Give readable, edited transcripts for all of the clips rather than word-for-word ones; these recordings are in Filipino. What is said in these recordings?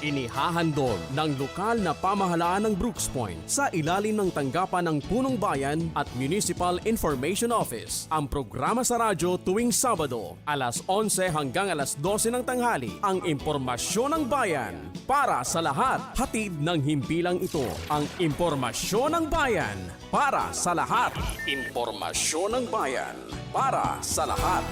Inihahandog ng lokal na pamahalaan ng Brooks Point sa ilalim ng tanggapan ng Punong Bayan at Municipal Information Office ang programa sa radyo tuwing Sabado, alas 11 hanggang alas 12 ng tanghali, ang impormasyon ng bayan para sa lahat. Hatid ng himpilang ito, ang impormasyon ng bayan para sa lahat. Impormasyon ng bayan para sa lahat.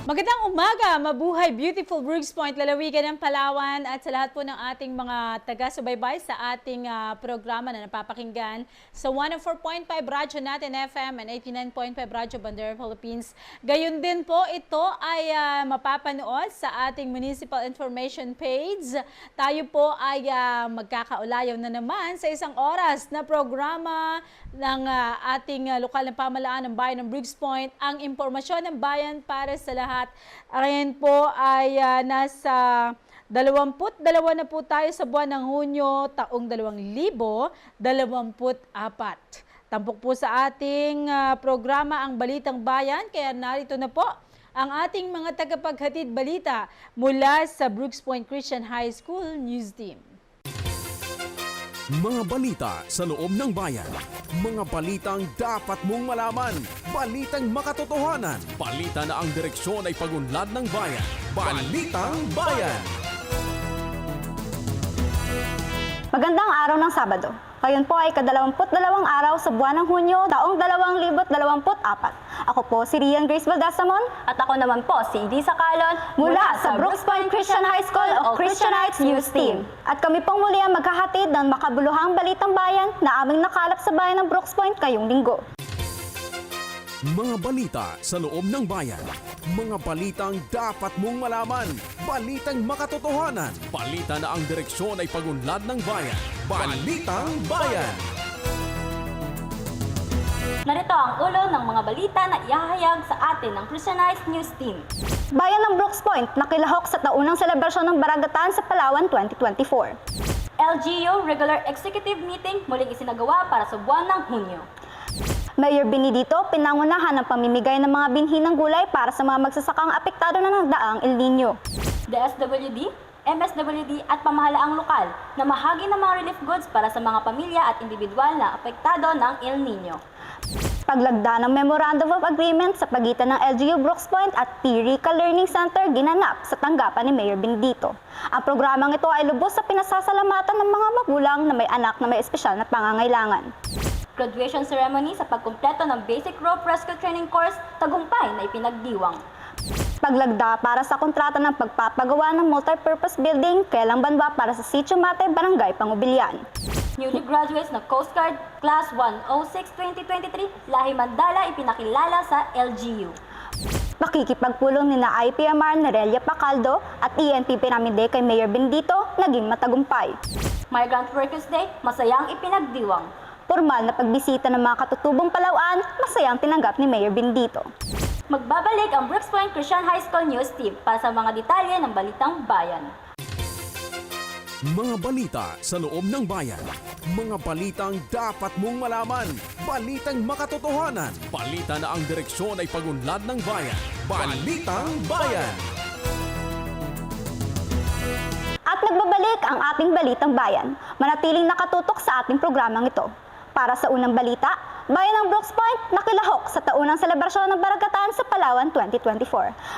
Magandang umaga, mabuhay beautiful Brooks Point, lalawigan ng Palawan at sa lahat po ng ating mga taga-subaybay sa ating programa na napapakinggan sa 104.5 Radyo Natin FM and 89.5 Radyo Bandera Philippines. Gayon din po ito ay mapapanood sa ating Municipal Information page. Tayo po ay magkakaulayaw na naman sa isang oras na programa ng ating lokal na pamahalaan ng bayan ng Brooks Point, ang impormasyon ng bayan para sa lahat. Ngayon po ay nasa 22 na po tayo sa buwan ng Hunyo taong 2024. Tampok po sa ating programa ang Balitang Bayan, kaya narito na po ang ating mga tagapaghatid balita mula sa Brooks Point Christian High School News Team. Mga balita sa loob ng bayan. Mga balitang dapat mong malaman. Balitang makatotohanan. Balita na ang direksyon ay pagunlad ng bayan. Balitang Bayan. Magandang araw ng Sabado. Ngayon po ay ka-22 araw sa buwan ng Hunyo taong 2024. Ako po si Rian Grace Valdesamon at ako naman po si Edisa Calon mula sa Brooks Point Christian High School o Christianites News Team. At kami pong muli ang maghahatid ng makabuluhang balitang bayan na aming nakalap sa bayan ng Brooks Point ngayong linggo. Mga balita sa loob ng bayan. Mga balitang dapat mong malaman. Balitang makatotohanan. Balita na ang direksyon ay pagunlad ng bayan. Balitang Bayan. Narito ang ulo ng mga balita na ihahayag sa atin ng Christianized News Team. Bayan ng Brooks Point nakilahok sa taunang selebrasyon ng Baragatan sa Palawan 2024. LGU Regular Executive Meeting muling isinagawa para sa buwan ng Hunyo. Mayor Benedito pinangunahan ng pamimigay ng mga binhi ng gulay para sa mga magsasakang apektado na ng daang El Nino. DSWD, MSWD at pamahalaang lokal na mahagi ng mga relief goods para sa mga pamilya at individual na apektado ng El Nino. Paglagda ng Memorandum of Agreement sa pagitan ng LGU Brooks Point at P-Rica Learning Center ginanap sa tanggapan ni Mayor Benedito. Ang programang ito ay lubos sa pinasasalamatan ng mga magulang na may anak na may espesyal na pangangailangan. Graduation ceremony sa pagkumpleto ng Basic Rope Rescue Training Course, tagumpay na ipinagdiwang. Paglagda para sa kontrata ng pagpapagawa ng multipurpose building, Kelang Banwa para sa Sitio Mate, Barangay Pangubilyan. Newly graduates ng Coast Guard Class 106-2023, Lahi Mandala ipinakilala sa LGU. Pakikipagpulong ni na IPMR Nerelia Pacaldo at ENP Piramide kay Mayor Benedito naging matagumpay. Migrant Workers Day, masayang ipinagdiwang. Formal na pagbisita ng mga katutubong Palauan, masayang tinanggap ni Mayor Benedito. Magbabalik ang Brooks Point Christian High School News Team para sa mga detalye ng Balitang Bayan. Mga balita sa loob ng bayan. Mga balitang dapat mong malaman. Balitang makatotohanan. Balita na ang direksyon ay pagunlad ng bayan. Balitang Bayan. At nagbabalik ang ating Balitang Bayan. Manatiling nakatutok sa ating programang ito. Para sa unang balita, Bayan ng Brooks Point nakilahok sa taunang selebrasyon ng Baragatan sa Palawan 2024.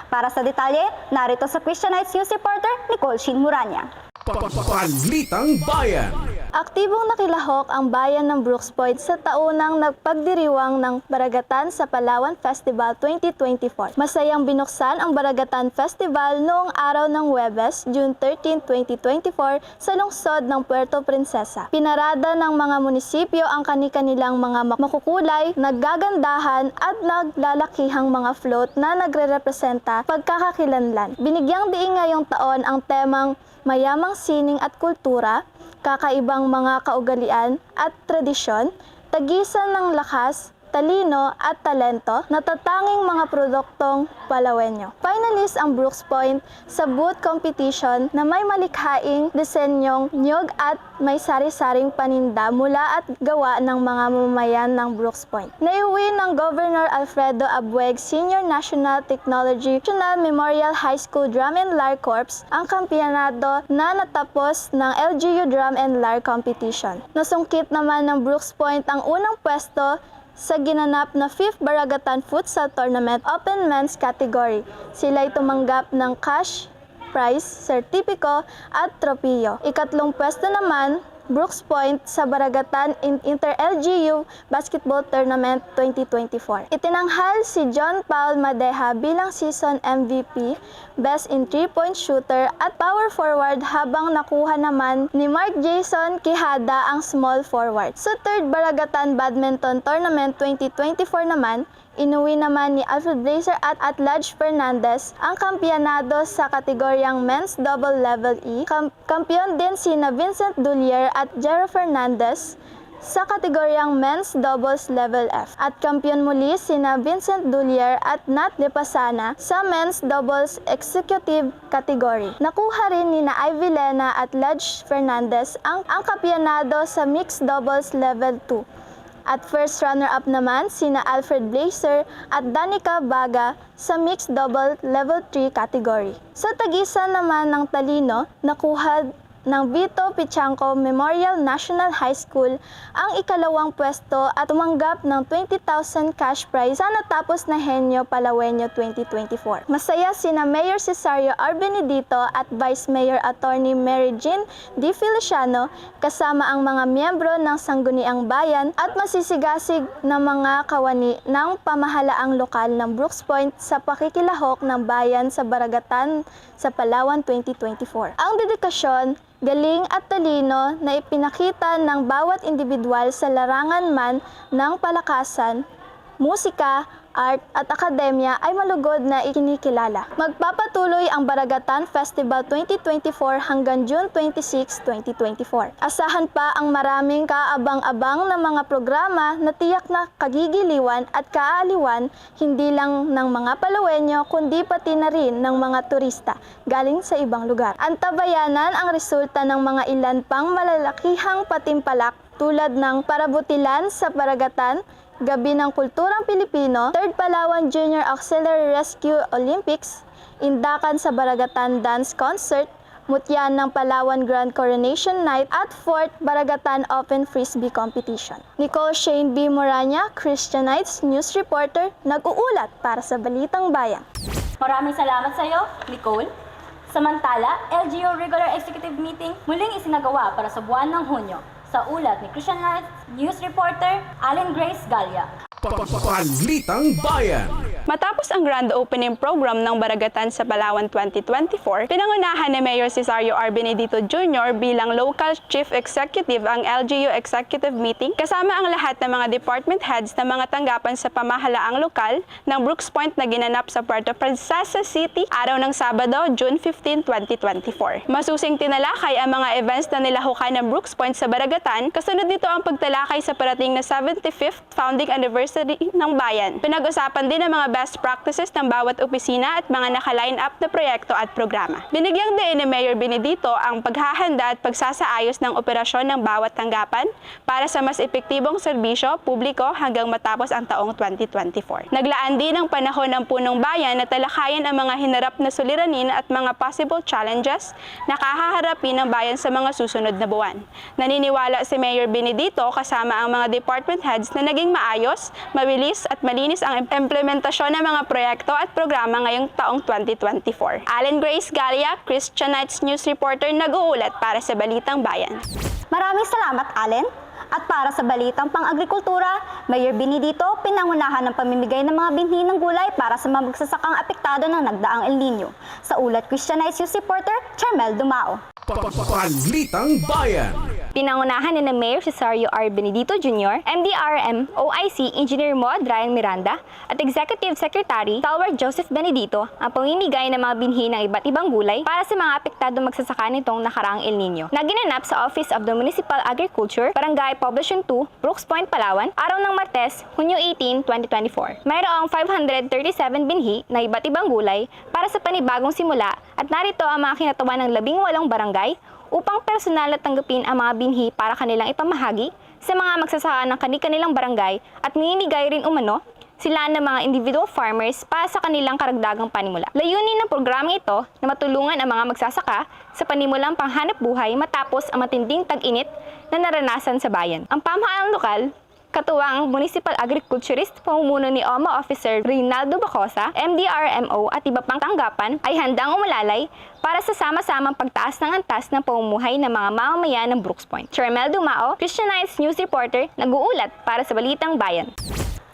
Para sa detalye, narito sa Christianites News Reporter Nicole Shin Muranya. Balitang Bayan. Aktibong nakilahok ang bayan ng Brooks Point sa taunang nagpagdiriwang ng Baragatan sa Palawan Festival 2024. Masayang binuksan ang Baragatan Festival noong araw ng Huwebes, June 13, 2024 sa lungsod ng Puerto Princesa. Pinarada ng mga munisipyo ang kani-kanilang mga makukulay, naggagandahan at naglalakihang mga float na nagre-representa pagkakakilanlan. Binigyang diin ngayong taon ang temang mayamang sining at kultura, kakaibang mga kaugalian at tradisyon, tagisan ng lakas, talino at talento na tatanging mga produktong Palawenyo. Finalist ang Brooks Point sa booth competition na may malikhaing disenyong niyog at may sari-saring paninda mula at gawa ng mga mamamayan ng Brooks Point. Naiuwi ng Governor Alfredo Abueg Senior National Technology National Memorial High School Drum and Lyre Corps ang kampionado na natapos ng LGU Drum and Lyre Competition. Nasungkit naman ng Brooks Point ang unang pwesto sa ginanap na 5th Baragatan Futsal Tournament Open Men's Category. Sila'y tumanggap ng cash prize, sertipiko at tropiyo. Ikatlong pwesto naman, Brooks Point sa Baragatan Inter-LGU Basketball Tournament 2024. Itinanghal si John Paul Madeja bilang season MVP, Best in 3-point shooter at power forward habang nakuha naman ni Mark Jason Quijada ang small forward. Sa 3rd Baragatan Badminton Tournament 2024 naman, inuwi naman ni Alfred Blazer at Ladj Fernandez ang kampionado sa kategoryang Men's Double Level E. Kampiyon din sina Vincent Dullier at Jero Fernandez sa kategoryang Men's Doubles Level F. At kampiyon muli sina Vincent Dullier at Nat De Pasana sa Men's Doubles Executive category. Nakuha rin ni Ivy Lena at Ladj Fernandez ang kampionado sa Mixed Doubles Level 2. At first runner-up naman sina Alfred Blazer at Danica Baga sa Mixed Double Level 3 category. Sa tagisan naman ng talino, nakuha ng Vito Pichanco Memorial National High School ang ikalawang pwesto at tumanggap ng 20,000 cash prize sa natapos na Henyo Palawenyo 2024. Masaya sina Mayor Cesario R. Benedito at Vice Mayor Attorney Mary Jean D. Feliciano kasama ang mga miyembro ng Sangguniang Bayan at masisigasig na mga kawani ng pamahalaang lokal ng Brooks Point sa pakikilahok ng bayan sa Baragatan sa Palawan 2024. Ang dedikasyon, galing at talino na ipinakita ng bawat individual sa larangan man ng palakasan, musika, art at akademya ay malugod na ikinikilala. Magpapatuloy ang Baragatan Festival 2024 hanggang June 26, 2024. Asahan pa ang maraming kaabang-abang na mga programa na tiyak na kagigiliwan at kaaliwan hindi lang ng mga Palawenyo kundi pati na rin ng mga turista galing sa ibang lugar. Antabayanan ang resulta ng mga ilan pang malalakihang patimpalak tulad ng Parabutilan sa Baragatan, Gabi ng Kulturang Pilipino, 3rd Palawan Junior Auxiliary Rescue Olympics, Indakan sa Baragatan Dance Concert, Mutyan ng Palawan Grand Coronation Night at 4th Baragatan Open Frisbee Competition. Nicole Shane B. Moranya, Christianites News Reporter, nag-uulat para sa Balitang Bayan. Maraming salamat sa iyo, Nicole. Samantala, LGU Regular Executive Meeting muling isinagawa para sa buwan ng Hunyo. Sa ulat ni Christianites News Reporter, Allen Grace Gallia. Balitang Bayan. Matapos ang grand opening program ng Baragatan sa Palawan 2024, pinangunahan ni Mayor Cesario R. Benedito Jr. bilang Local Chief Executive ang LGU Executive Meeting kasama ang lahat ng mga department heads ng mga tanggapan sa pamahalaang lokal ng Brooks Point na ginanap sa Puerto Princesa City araw ng Sabado, June 15, 2024. Masusing tinalakay ang mga events na nilahukan ng Brooks Point sa Baragatan, kasunod nito ang pagtalakay sa parating na 75th founding anniversary ng bayan. Pinag-usapan din ang mga best practices ng bawat opisina at mga naka-line up na proyekto at programa. Binigyang din ni Mayor Benedito ang paghahanda at pagsasaayos ng operasyon ng bawat tanggapan para sa mas epektibong serbisyo publiko hanggang matapos ang taong 2024. Naglaan din ang panahon ng punong bayan na talakayan ang mga hinarap na suliranin at mga possible challenges na kahaharapin ng bayan sa mga susunod na buwan. Naniniwala si Mayor Benedito kasama ang mga department heads na naging maayos, mabilis at malinis ang implementasyon ng mga proyekto at programa ngayong taong 2024. Allen Grace Gallia, Christianites News Reporter, nag-uulat para sa Balitang Bayan. Maraming salamat, Allen. At para sa Balitang Pang-Agrikultura, Mayor Benedito pinangunahan ng pamimigay ng mga binhi ng gulay para sa mga magsasakang apektado ng nagdaang El Nino. Sa ulat, Christianites News Reporter, Charmel Dumao. Balitang Bayan. Pinangunahan ni Mayor Cesario R. Benedito Jr., MDRM OIC Engineer Mo Adrian Miranda at Executive Secretary Talward Joseph Benedito ang pamimigay ng mga binhi ng iba't ibang gulay para sa mga apektadong magsasaka nitong nakaraang El Nino na ginanap sa Office of the Municipal Agriculture, Barangay Poblacion 2, Brooks Point, Palawan, araw ng Martes, Hunyo 18, 2024. Mayroong 537 binhi na iba't ibang gulay para sa panibagong simula at narito ang mga kinatawan ng 18 barangay upang personal na tanggapin ang mga binhi para kanilang ipamahagi sa mga magsasaka ng kani-kanilang barangay at ninimigay rin umano sila ng mga individual farmers para sa kanilang karagdagang panimula. Layunin ng programang ito na matulungan ang mga magsasaka sa panimulang panghanap buhay matapos ang matinding tag-init na naranasan sa bayan. Ang pamahalang lokal, katuwang Municipal Agriculturist, pamumuno ni OMA Officer Reynaldo Bacosa, MDRMO at iba pang tanggapan ay handang umulalay para sa sama-samang pagtaas ng antas ng pamumuhay ng mga mamamayan ng Brooks Point. Charmel Dumao, Christianites News Reporter, nag-uulat para sa Balitang Bayan.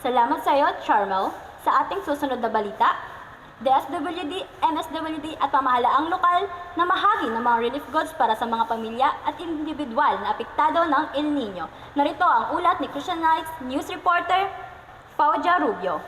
Salamat sa iyo, Charmel. Sa ating susunod na balita, DSWD, MSWD at pamahalaang lokal na mahagi ng mga relief goods para sa mga pamilya at individual na apektado ng El Nino. Narito ang ulat ni Christianites News Reporter, Fauja Rubio.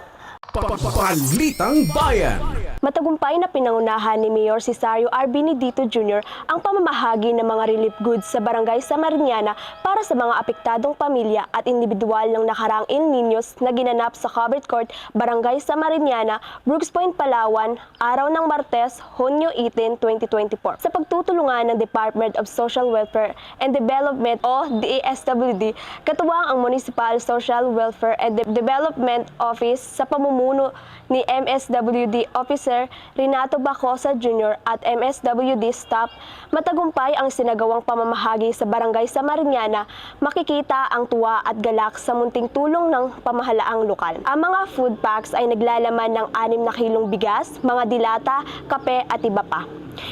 Balitang Bayan. Matagumpay na pinangunahan ni Mayor Cesario R. Benedito Jr. ang pamamahagi ng mga relief goods sa Barangay Samariñana para sa mga apektadong pamilya at individual ng nakaraang El Niños na ginanap sa Covered Court, Barangay Samariñana, Brooks Point, Palawan, araw ng Martes, Hunyo 18, 2024. Sa pagtutulungan ng Department of Social Welfare and Development o DSWD, katuwang ang Municipal Social Welfare and Development Office sa pamumuno ni MSWD Officer Renato Bacosa Jr. at MSWD staff, matagumpay ang sinagawang pamamahagi sa Barangay Samariñana. Makikita ang tuwa at galak sa munting tulong ng pamahalaang lokal. Ang mga food packs ay naglalaman ng 6 na kilong bigas, mga dilata, kape at iba pa.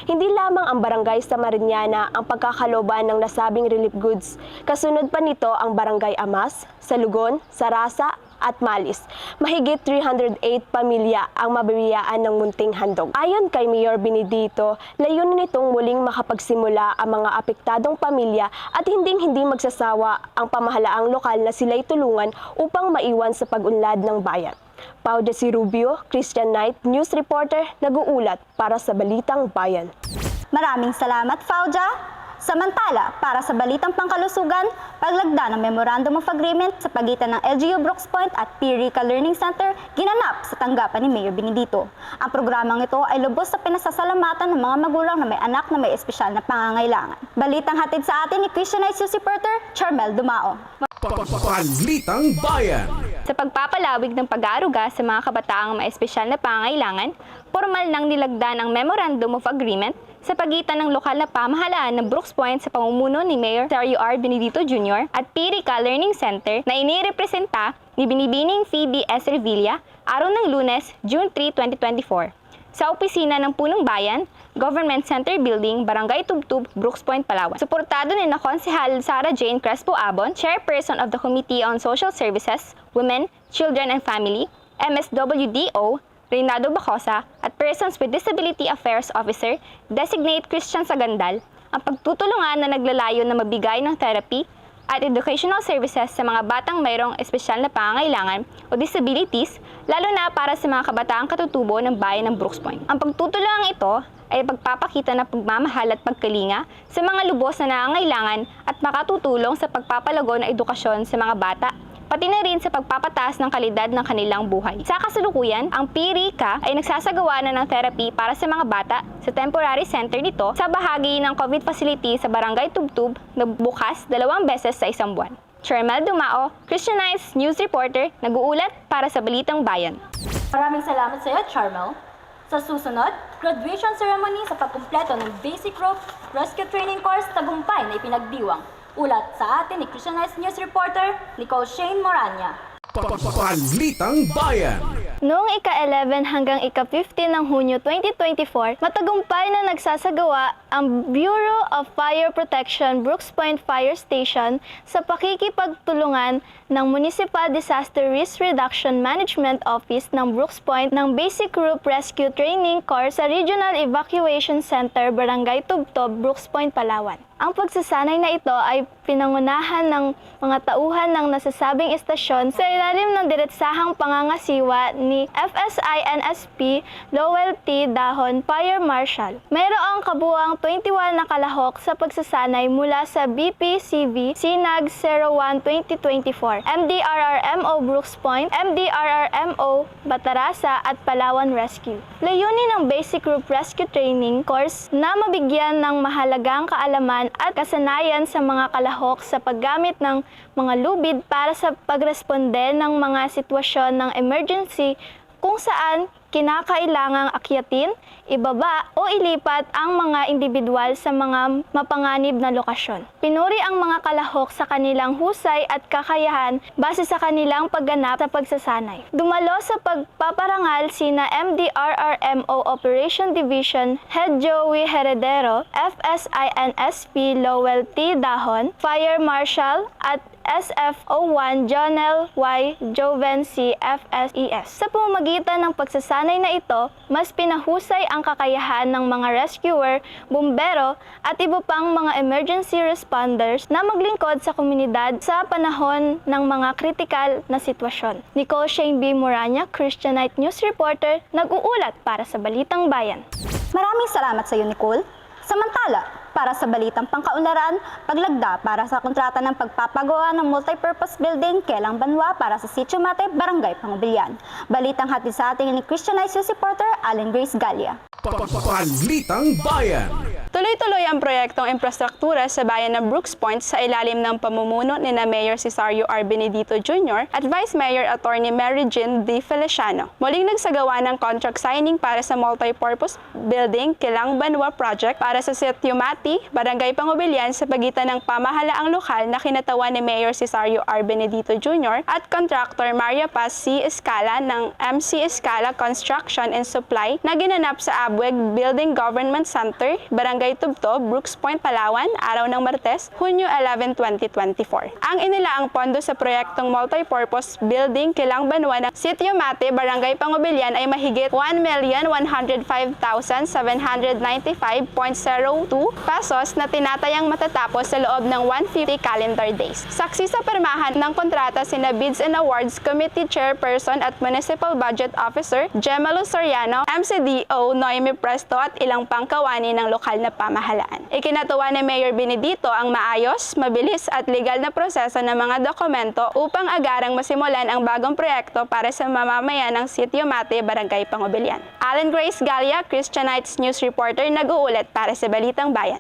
Hindi lamang ang Barangay Samariñana ang pagkakalooban ng nasabing relief goods. Kasunod pa nito ang Barangay Amas, Salugon, Sarasa, at Malis. Mahigit 308 pamilya ang mabibiyaan ng munting handog. Ayon kay Mayor Benedito, layunin nitong muling makapagsimula ang mga apektadong pamilya at hindi magsasawa ang pamahalaang lokal na sila'y tulungan upang maiwan sa pag-unlad ng bayan. Fauja Rubio, Christianite News Reporter, nag-uulat para sa Balitang Bayan. Maraming salamat, Fauja! Samantala, para sa balitang pangkalusugan, paglagda ng Memorandum of Agreement sa pagitan ng LGU Brooks Point at Pirica Learning Center ginanap sa tanggapan ni Mayor Benedito. Ang programang ito ay lubos sa pinasasalamatan ng mga magulang na may anak na may espesyal na pangangailangan. Balitang hatid sa atin ni Christianites News Reporter, Charmel Dumao. Balitang Bayan. Sa pagpapalawig ng pag-aaruga sa mga kabataang may espesyal na pangangailangan, formal nang nilagda ng Memorandum of Agreement sa pagitan ng lokal na pamahalaan ng Brooks Point sa pamumuno ni Mayor Cesario R. Benedito Jr. at Pirica Learning Center na inirepresenta ni Binibining Phoebe S. Revilla araw ng Lunes, June 3, 2024. Sa opisina ng Punong Bayan, Government Center Building, Barangay Tubtub, Brooks Point, Palawan. Suportado ni na Konsehal Sara Jane Crespo Abon, Chairperson of the Committee on Social Services, Women, Children and Family, MSWDO, Reynaldo Bacosa, at Persons with Disability Affairs Officer, Designate Christian Sagandal, ang pagtutulungan na naglalayo na mabigay ng therapy at educational services sa mga batang mayroong espesyal na pangangailangan o disabilities, lalo na para sa mga kabataang katutubo ng bayan ng Brooks Point. Ang pagtutulungan ito ay pagpapakita ng pagmamahal at pagkalinga sa mga lubos na nangangailangan at makatutulong sa pagpapalago ng edukasyon sa mga bata, pati na rin sa pagpapataas ng kalidad ng kanilang buhay. Sa kasalukuyan, ang Pirica ay nagsasagawa na ng therapy para sa mga bata sa temporary center nito sa bahagi ng COVID facility sa Barangay Tubtub na bukas 2 beses sa isang buwan. Charmel Dumao, Christianites News Reporter, nag-uulat para sa Balitang Bayan. Maraming salamat sa iyo, Charmel. Sa susunod, graduation ceremony sa pagkumpleto ng Basic Rope Rescue Training Course tagumpay na ipinagdiwang. Ulat sa atin ni Christianites News Reporter, Nicole Shane Moranya. Balitang Bayan. Noong ika-11 hanggang ika-15 ng Hunyo 2024, matagumpay na nagsasagawa ang Bureau of Fire Protection Brooks Point Fire Station sa pakikipagtulungan ng Municipal Disaster Risk Reduction Management Office ng Brooks Point ng Basic Group Rescue Training Course sa Regional Evacuation Center, Barangay Tubtob, Brooks Point, Palawan. Ang pagsasanay na ito ay pinangunahan ng mga tauhan ng nasasabing istasyon sa ilalim ng diretsahang pangangasiwa ni FSINSP Lowell T. Dahon, Fire Marshal. Mayroong kabuang 21 na kalahok sa pagsasanay mula sa BPCV Sinag 01 2024, MDRRMO Brooks Point, MDRRMO Batarasa at Palawan Rescue. Layunin ng Basic Group Rescue Training Course na mabigyan ng mahalagang kaalaman at kasanayan sa mga kalahok sa paggamit ng mga lubid para sa pagresponde ng mga sitwasyon ng emergency kung saan kinakailangang akyatin, ibaba o ilipat ang mga individual sa mga mapanganib na lokasyon. Pinuri ang mga kalahok sa kanilang husay at kakayahan base sa kanilang pagganap sa pagsasanay. Dumalo sa pagpaparangal sina MDRRMO Operation Division Head Joey Heredero, FSINSP Lowell T. Dahon, Fire Marshal at SFO1 Jonel Y. Jovency FSES. Sa pamamagitan ng pagsasanay na ito, mas pinahusay ang kakayahan ng mga rescuer, bumbero at iba pang mga emergency responders na maglingkod sa komunidad sa panahon ng mga kritikal na sitwasyon. Nicole Shane B. Moranya, Christianite News Reporter, nag-uulat para sa Balitang Bayan. Maraming salamat sa iyo, Nicole. Samantala, para sa balitang pangkaunlaran, paglagda para sa kontrata ng pagpapagawa ng multipurpose building Kelang Banwa para sa Sitio Mate, Barangay Pangubilyan. Balitang hatid sa ating ni Christianite News Reporter Allen Grace Galia. Balitang Bayan. Tuloy-tuloy ang proyektong infrastruktura sa bayan ng Brooks Point sa ilalim ng pamumuno ni na Mayor Cesario R. Benedito Jr. at Vice Mayor Attorney Mary Jean D. Feliciano. Muling nagsagawa ng contract signing para sa multipurpose building Kelang Banwa Project para sa Sitio Mati, Barangay Pangubilyan sa pagitan ng pamahalaang lokal na kinatawan ni Mayor Cesario R. Benedito Jr. at contractor Maria Paz C. Escala ng MC Escala Construction and Supply na ginanap sa Abweg Building Government Center, Barangay Tubto, Brooks Point, Palawan, araw ng Martes, Hunyo 11, 2024. Ang inilaang pondo sa proyektong multipurpose building Kelang Banwa ng Sitio Mate, Barangay Pangubilyan ay mahigit 1,105,795.02 pesos na tinatayang matatapos sa loob ng 150 calendar days. Saksi sa pirmahan ng kontrata sina Bids and Awards Committee Chairperson at Municipal Budget Officer Gemelo Soriano, MCDO Noemi Presto at ilang pangkawani ng lokal na pamahalaan. Ikinatuwa ni Mayor Benedito ang maayos, mabilis at legal na proseso ng mga dokumento upang agarang masimulan ang bagong proyekto para sa mamamayan ng Sitio Mate, Barangay Pangubilyan. Allen Grace Galia, Christianites News Reporter, nag-uulat para sa Balitang Bayan.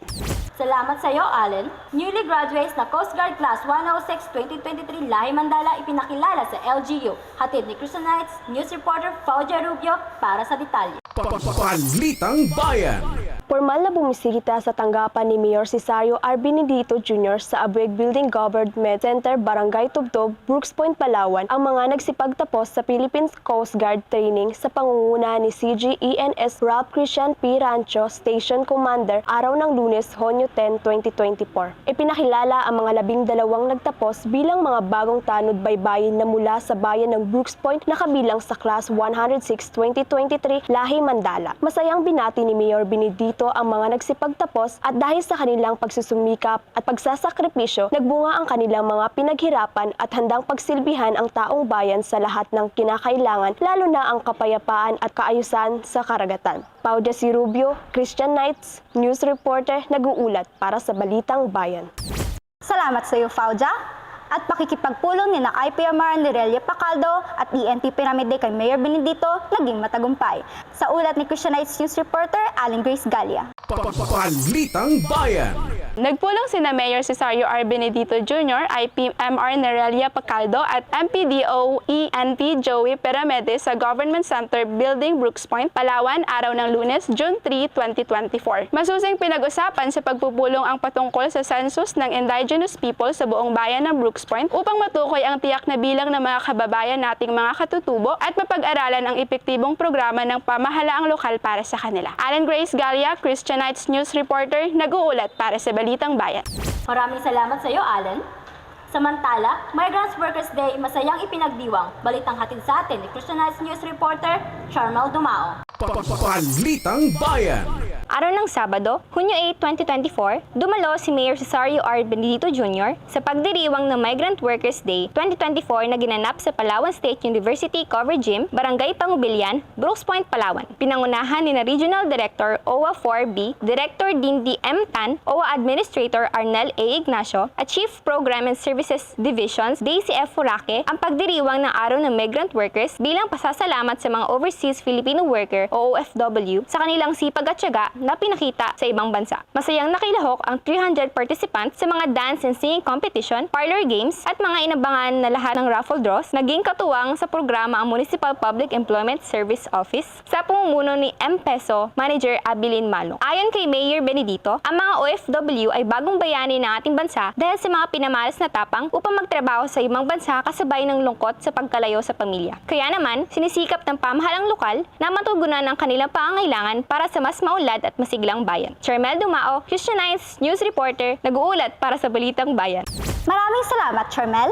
Salamat sa iyo, Allen. Newly graduates na Coast Guard Class 106-2023 Lahi Mandala ipinakilala sa LGU. Hatid ni Christianites News Reporter Fauja Rubio para sa detalye. Balitang Bayan. Formal na bumisita sa tanggapan ni Mayor Cesario R. Benedito Jr. sa Abweg Building Government Center, Barangay Tubtob, Brooks Point, Palawan, ang mga nagsipagtapos sa Philippine Coast Guard Training sa pangunguna ni CG ENS Ralph Christian P. Rancho, Station Commander, araw ng Lunes, Hunyo 10, 2024. Ipinakilala ang mga 12 nagtapos bilang mga bagong tanod baybayin na mula sa bayan ng Brooks Point na kabilang sa Class 106-2023 Lahi Mandala. Masayang binati ni Mayor Benedito ang mga nagsipagtapos at dahil sa kanilang pagsusumikap at pagsasakripisyo, nagbunga ang kanilang mga pinaghirapan at handang pagsilbihan ang taong bayan sa lahat ng kinakailangan, lalo na ang kapayapaan at kaayusan sa karagatan. Fauja C. Rubio, Christianites News Reporter, nag-uulat para sa Balitang Bayan. Salamat sa iyo, Fauja. At pakikipagpulong ni na IPMR Lirelia Pacaldo at ENT Piramide kay Mayor Benedito naging matagumpay. Sa ulat ni Christianites News Reporter Allen Grace Galia. Balitang Bayan. Nagpulong sina Mayor Cesario R. Benedito Jr., IPMR Nerelia Pacaldo at MPDO ENT Joey Piramide sa Government Center Building, Brooks Point, Palawan, araw ng Lunes, June 3, 2024. Masusing pinag-usapan sa pagpupulong ang patungkol sa census ng indigenous people sa buong bayan ng Brooks Point upang matukoy ang tiyak na bilang ng mga kababayan nating mga katutubo at mapag-aralan ang epektibong programa ng pamahalaang lokal para sa kanila. Allen Grace Galia, Christianites News Reporter, nag-uulat para sa Balitang Bayan. Maraming salamat sa iyo, Allen. Samantala, Migrants Workers Day masayang ipinagdiwang. Balitang hatid sa atin ni Christianites News Reporter Charmel Dumao. Balitang Bayan. Araw ng Sabado, Hunyo 8, 2024, dumalo si Mayor Cesario R. Benedito Jr. sa pagdiriwang ng Migrant Workers Day 2024 na ginanap sa Palawan State University Cover Gym, Barangay Pangubilyan, Brooks Point, Palawan. Pinangunahan ni na Regional Director OWA 4B, Director Dindi M. Tan, OWA Administrator Arnel A. Ignacio, at Chief Program and Services Divisions Daisy F. Furaque ang pagdiriwang ng Araw ng Migrant Workers bilang pasasalamat sa mga Overseas Filipino Worker o OFW sa kanilang sipag at tiyaga na pinakita sa ibang bansa. Masayang nakilahok ang 300 participants sa mga dance and singing competition, parlor games, at mga inabangan na lahat ng raffle draws. Naging katuwang sa programa ang Municipal Public Employment Service Office sa pamumuno ni M-Peso Manager Abilin Malong. Ayon kay Mayor Benedito, ang mga OFW ay bagong bayani ng ating bansa dahil sa mga pinamalas na tapang upang magtrabaho sa ibang bansa kasabay ng lungkot sa pagkalayo sa pamilya. Kaya naman, sinisikap ng pamahalang lokal na matugunan ang kanilang pangangailangan para sa mas maunlad at masiglang bayan. Charmel Dumao, Christianites News Reporter, nag-uulat para sa Balitang Bayan. Maraming salamat, Charmel.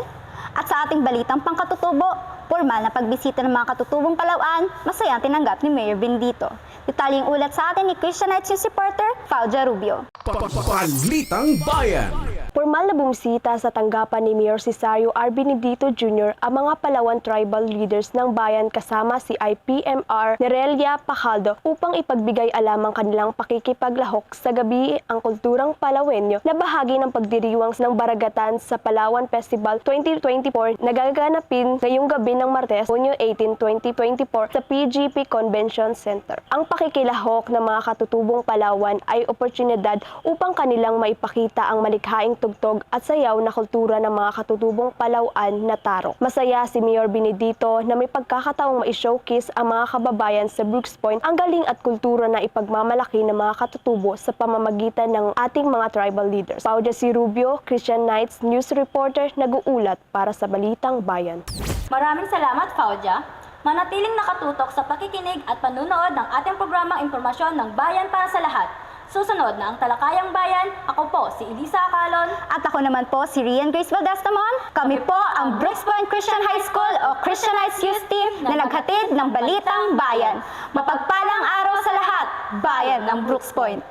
At sa ating balitang pangkatutubo, formal na pagbisita ng mga katutubong Palawan, masayang tinanggap ni Mayor Benedito. Detalyeng ulat sa atin ni Christianites News Reporter, Fauja Rubio. Balitang Bayan. Formal na bumisita sa tanggapan ni Mayor Cesario R. Benedito Jr. ang mga Palawan tribal leaders ng bayan kasama si IPMR Nerelia Pacaldo upang ipagbigay alam ang kanilang pakikipaglahok sa gabi ang kulturang Palawenyo na bahagi ng pagdiriwang ng Baragatan sa Palawan Festival 2024 na gaganapin ngayong gabi ng Martes, Hunyo 18, 2024 sa PGP Convention Center. Ang pakikilahok ng mga katutubong Palawan ay oportunidad upang kanilang maipakita ang malikhaing tugtog at sayaw na kultura ng mga katutubong Palawan na tarok. Masaya si Mayor Benedito na may pagkakataong ma-showcase ang mga kababayan sa Brooks Point ang galing at kultura na ipagmamalaki ng mga katutubo sa pamamagitan ng ating mga tribal leaders. Fauja C. Rubio, Christianites News Reporter, nag-uulat para sa Balitang Bayan. Maraming salamat, Fauja. Manatiling nakatutok sa pakikinig at panunood ng ating programang Impormasyon ng Bayan para sa Lahat. Susunod na ang Talakayang Bayan, ako po si Elisa Acalon. At ako naman po si Rian Grace Valdastamon. Kami po ang Brooks Point Christian High School o Christianites Youth Team na naghatid ng Balitang Bayan. Mapagpalang araw sa lahat, bayan ng Brooks Point.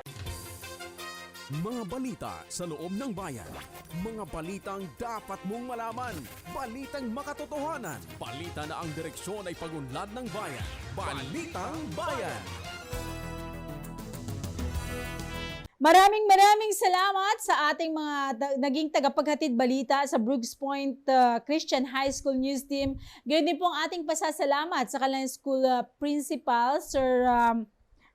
Mga balita sa loob ng bayan. Mga balitang dapat mong malaman. Balitang makatotohanan. Balita na ang direksyon ay pagunlad ng bayan. Balitang Bayan. Maraming salamat sa ating mga naging tagapaghatid balita sa Brooks Point Christian High School News Team. Gayon din po ang ating pasasalamat sa kanilang school principal, Sir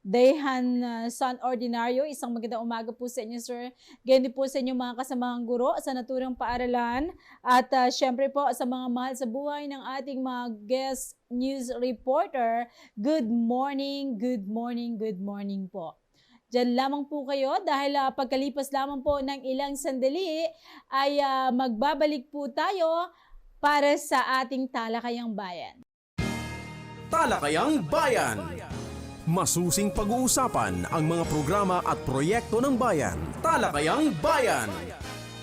Dehan San Ordinario. Isang magandang umaga po sa inyo, sir. Gayon din po sa inyong mga kasamahang guro sa naturang paaralan. At syempre po sa mga mahal sa buhay ng ating mga guest news reporter, good morning po. Diyan lamang po kayo dahil pagkalipas lamang po ng ilang sandali ay magbabalik po tayo para sa ating Talakayang Bayan. Talakayang Bayan. Masusing pag-uusapan ang mga programa at proyekto ng bayan. Talakayang Bayan.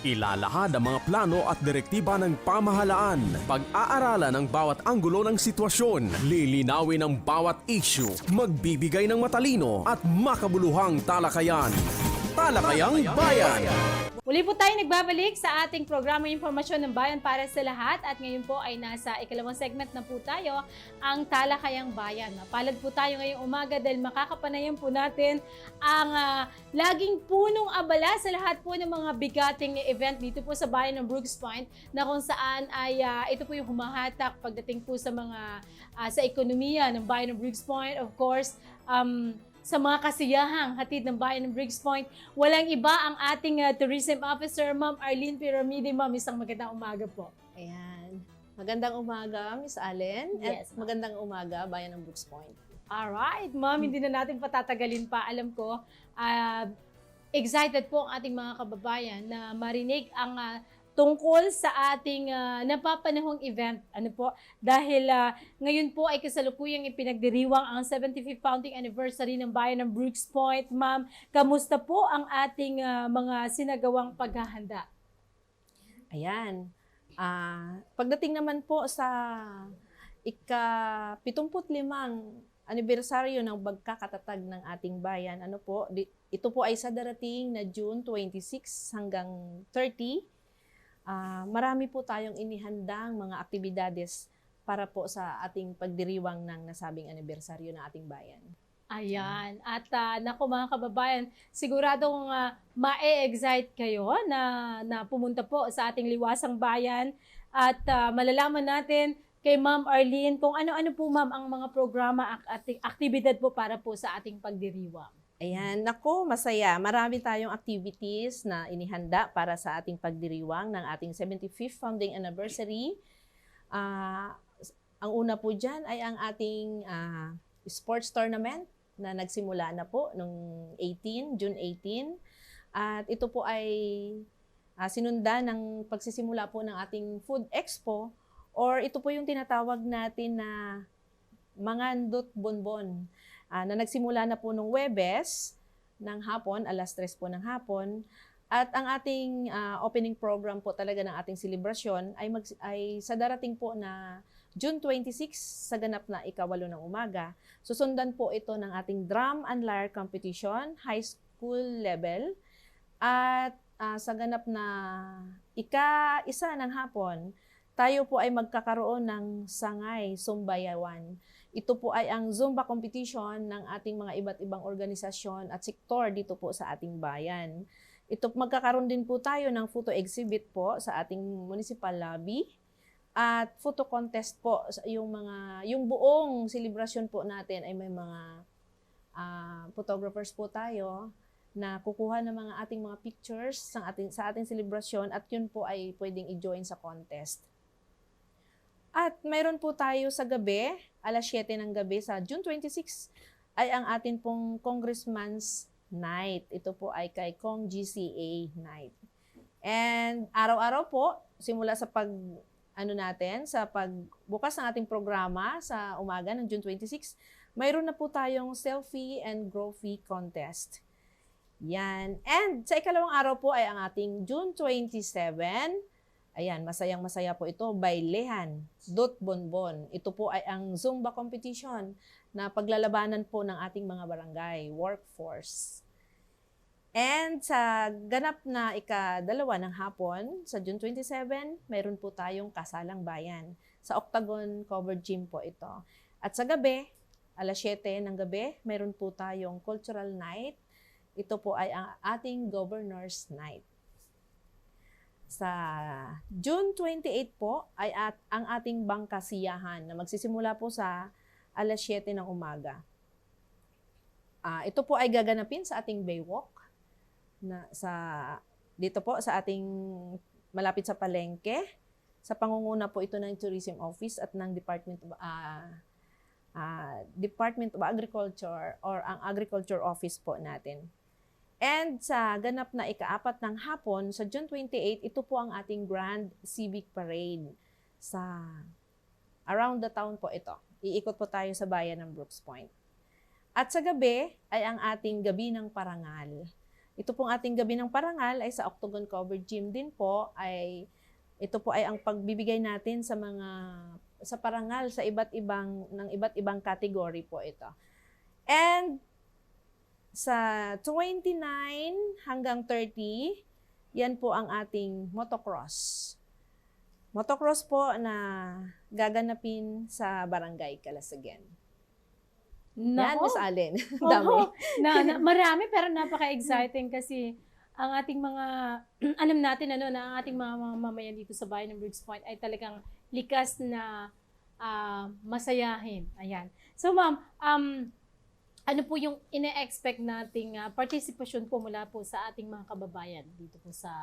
Ilalahad ang mga plano at direktiba ng pamahalaan. Pag-aaralan ang bawat anggulo ng sitwasyon. Lilinawin ang bawat issue. Magbibigay ng matalino at makabuluhang talakayan. Talakayang Bayan. Muli po tayo nagbabalik sa ating programa Impormasyon ng Bayan para sa Lahat at ngayon po ay nasa ikalawang segment na po tayo, ang Talakayang Bayan. Mapalad po tayo ngayong umaga dahil makakapanayan po natin ang laging punong abala sa lahat po ng mga bigating event dito po sa bayan ng Brooks Point na kung saan ay ito po yung humahatak pagdating po sa mga sa ekonomiya ng bayan ng Brooks Point. Of course, sa mga kasiyahang hatid ng bayan ng Brooks Point. Walang iba ang ating Tourism Officer, Ma'am Arlene Piramide. Ma'am, isang magandang umaga po. Ayan. Magandang umaga, Miss Allen. Yes, At magandang umaga, Bayan ng Brooks Point. Alright, Ma'am, hindi na natin patatagalin pa. Alam ko, excited po ang ating mga kababayan na marinig ang tungkol sa ating napapanahong event. Ano po? Dahil ngayon po ay kasalukuyang ipinagdiriwang ang 75th founding anniversary ng bayan ng Brooks Point. Ma'am, kamusta po ang ating mga sinagawang paghahanda? Ayan. Pagdating naman po sa ika-75 anibersaryo ng pagkakatatag ng ating bayan. Ito po ay sa darating na June 26 hanggang 30. Marami po tayong inihandang mga aktibidades para po sa ating pagdiriwang ng nasabing anibersaryo ng ating bayan. Ayan. At naku mga kababayan, siguradong ma-excite kayo na pumunta po sa ating liwasang bayan at malalaman natin kay Ma'am Arlene kung ano-ano po ma'am ang mga programa at aktibidad po para po sa ating pagdiriwang. Ayan, naku, masaya. Marami tayong activities na inihanda para sa ating pagdiriwang ng ating 75th founding anniversary. Ang una po dyan ay ang ating sports tournament na nagsimula na po noong June 18. At ito po ay sinundan ng pagsisimula po ng ating food expo or ito po yung tinatawag natin na Mangandot Bonbon na nagsimula na po nung Huwebes ng hapon, alas 3 po ng hapon. At ang ating opening program po talaga ng ating selebrasyon ay sa darating po na June 26 sa ganap na ika-8 ng umaga. Susundan po ito ng ating drum and lyre competition, high school level. At sa ganap na ika-1 ng hapon, tayo po ay magkakaroon ng Sangay Sumbayawan. Ito po ay ang Zumba competition ng ating mga iba't ibang organisasyon at sektor dito po sa ating bayan. Magkakaroon din po tayo ng photo exhibit po sa ating municipal lobby. At photo contest po, yung buong celebration po natin ay may mga photographers po tayo na kukuha ng mga ating mga pictures sa ating celebration at yun po ay pwedeng i-join sa contest. At mayroon po tayo sa gabi, alas 7 ng gabi sa June 26 ay ang atin pong Congressman's Night. Ito po ay kay Kong GCA Night. And araw-araw po, simula sa pagbukas ng ating programa sa umaga ng June 26, mayroon na po tayong selfie and growfie contest. Yan. And sa ikalawang araw po ay ang ating June 27. Ayan, masayang-masaya po ito, Bailehan Dot Bonbon. Ito po ay ang Zumba competition na paglalabanan po ng ating mga barangay, workforce. And sa ganap na ika-2 ng hapon, sa June 27, mayroon po tayong Kasalang Bayan. Sa Octagon Covered Gym po ito. At sa gabi, alas 7 ng gabi, mayroon po tayong Cultural Night. Ito po ay ang ating Governor's Night. Sa June 28 po ay ang ating Bangkasiyahan na magsisimula po sa alas 7 ng umaga. Ito po ay gaganapin sa ating Baywalk. Dito po sa ating malapit sa palengke. Sa pangunguna po ito ng Tourism Office at ng Department of Agriculture or ang Agriculture Office po natin. And sa ganap na ika-4 ng hapon, sa June 28, ito po ang ating Grand Civic Parade. Around the town po ito. Iikot po tayo sa bayan ng Brooks Point. At sa gabi ay ang ating Gabi ng Parangal. Ito pong ating Gabi ng Parangal ay sa Octagon Covered Gym din po. Ito po ay ang pagbibigay natin sa parangal sa iba't ibang category po ito. And sa 29 hanggang 30, yan po ang ating motocross. Motocross po na gaganapin sa Barangay Calasaguan. Yan, Miss Allen. Dami. Marami pero napaka-exciting kasi ang ating mga, alam natin na ang ating mga mamayan dito sa bayan ng Brooks Point ay talagang likas na masayahin. Ayan. So ma'am, ano po yung ine-expect nating participation po mula po sa ating mga kababayan dito po sa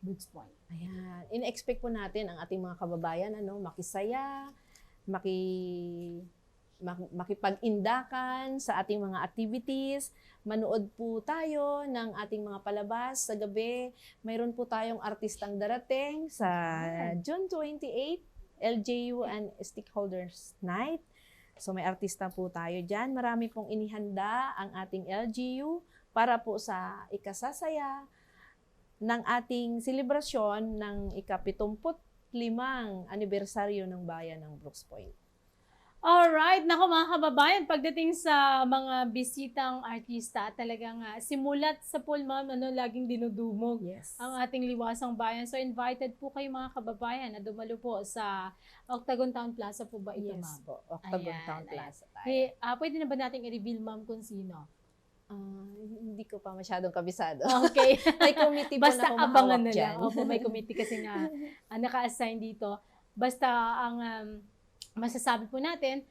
Brooks Point? Ayan. Ine-expect po natin ang ating mga kababayan makisaya, makipag-indakan sa ating mga activities. Manood po tayo ng ating mga palabas sa gabi. Mayroon po tayong artistang darating sa June 28, LGU and Stakeholders Night. So may artista po tayo dyan. Marami pong inihanda ang ating LGU para po sa ikasasaya ng ating selebrasyon ng ika-75 anibersaryo ng bayan ng Brooks Point. Alright, naku mga kababayan, pagdating sa mga bisitang artista, talagang simulat sa pool, ma'am, laging dinudumog Yes. ang ating liwasang bayan. So invited po kayo mga kababayan na dumalo po sa Octagon Town Plaza po ba ito, Yes ma'am? po, Octagon Ayan, Town ayan. Plaza tayo. Pwede na ba nating i-reveal, ma'am, kung sino? Hindi ko pa masyadong kabisado. Okay. May committee po Basta na humahawak abangan na dyan. lang. Opo, may committee kasi nga naka-assign dito. Basta ang masasabi po natin,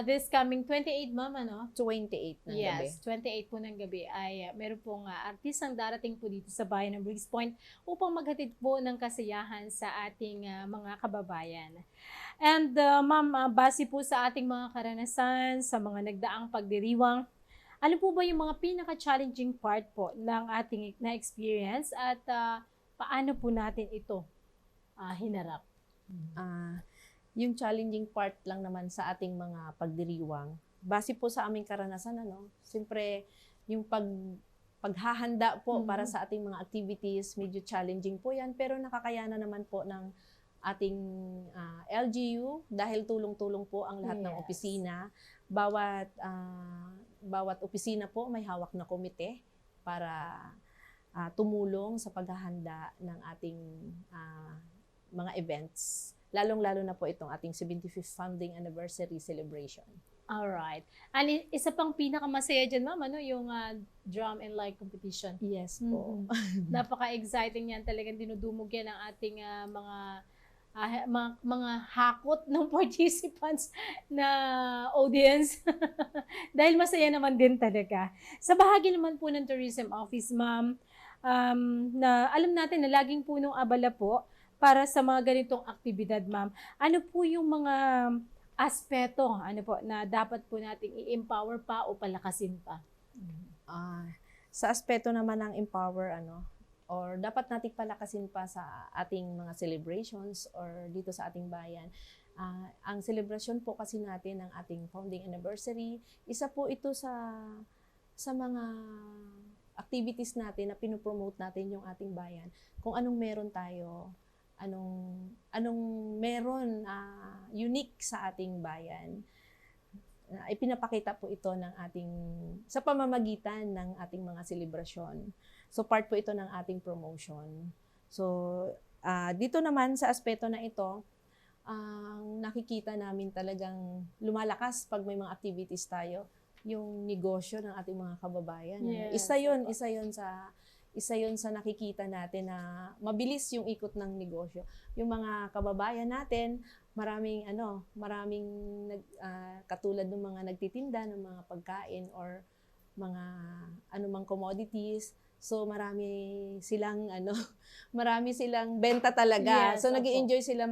this coming 28, ma'am, 28 ng gabi. Yes, 28 po ng gabi ay meron pong artistang darating po dito sa bayan ng Briggs Point upang maghatid po ng kasiyahan sa ating mga kababayan. And ma'am, base po sa ating mga karanasan, sa mga nagdaang pagdiriwang, ano po ba yung mga pinaka-challenging part po ng ating na-experience at paano po natin ito hinarap? Yung challenging part lang naman sa ating mga pagdiriwang, base po sa aming karanasan, siyempre yung paghahanda po para sa ating mga activities, medyo challenging po yan, pero nakakayanan naman po ng ating LGU dahil tulong-tulong po ang lahat ng Yes. opisina. Bawat opisina po may hawak na komite para tumulong sa paghahanda ng ating mga events. Lalong-lalo na po itong ating 75th founding anniversary celebration. Alright. And isa pang pinakamasaya dyan, ma'am, yung drum and light competition. Yes po. Napaka-exciting yan. Talagang dinudumog yan ang ating mga hakot ng participants na audience. Dahil masaya naman din talaga. Sa bahagi naman po ng Tourism Office, ma'am, na alam natin na laging punong abala po para sa mga ganitong aktibidad, ma'am. Ano po yung mga aspeto na dapat po nating i-empower pa o palakasin pa? Sa aspeto naman ng empower, or dapat nating palakasin pa sa ating mga celebrations or dito sa ating bayan. Ang celebration po kasi natin ng ating founding anniversary, isa po ito sa mga activities natin na pinopromote natin yung ating bayan. Kung anong meron tayo, anong meron unique sa ating bayan. Ipinapakita po ito sa pamamagitan ng ating mga selebrasyon. So part po ito ng ating promotion. So dito naman sa aspeto na ito, ang nakikita namin talagang lumalakas pag may mga activities tayo, yung negosyo ng ating mga kababayan. Yes. Isa yun sa nakikita natin na mabilis yung ikot ng negosyo. Yung mga kababayan natin, maraming katulad ng mga nagtitinda ng mga pagkain or mga anumang commodities. So marami silang benta talaga. Yes, So opo. nag-i-enjoy sila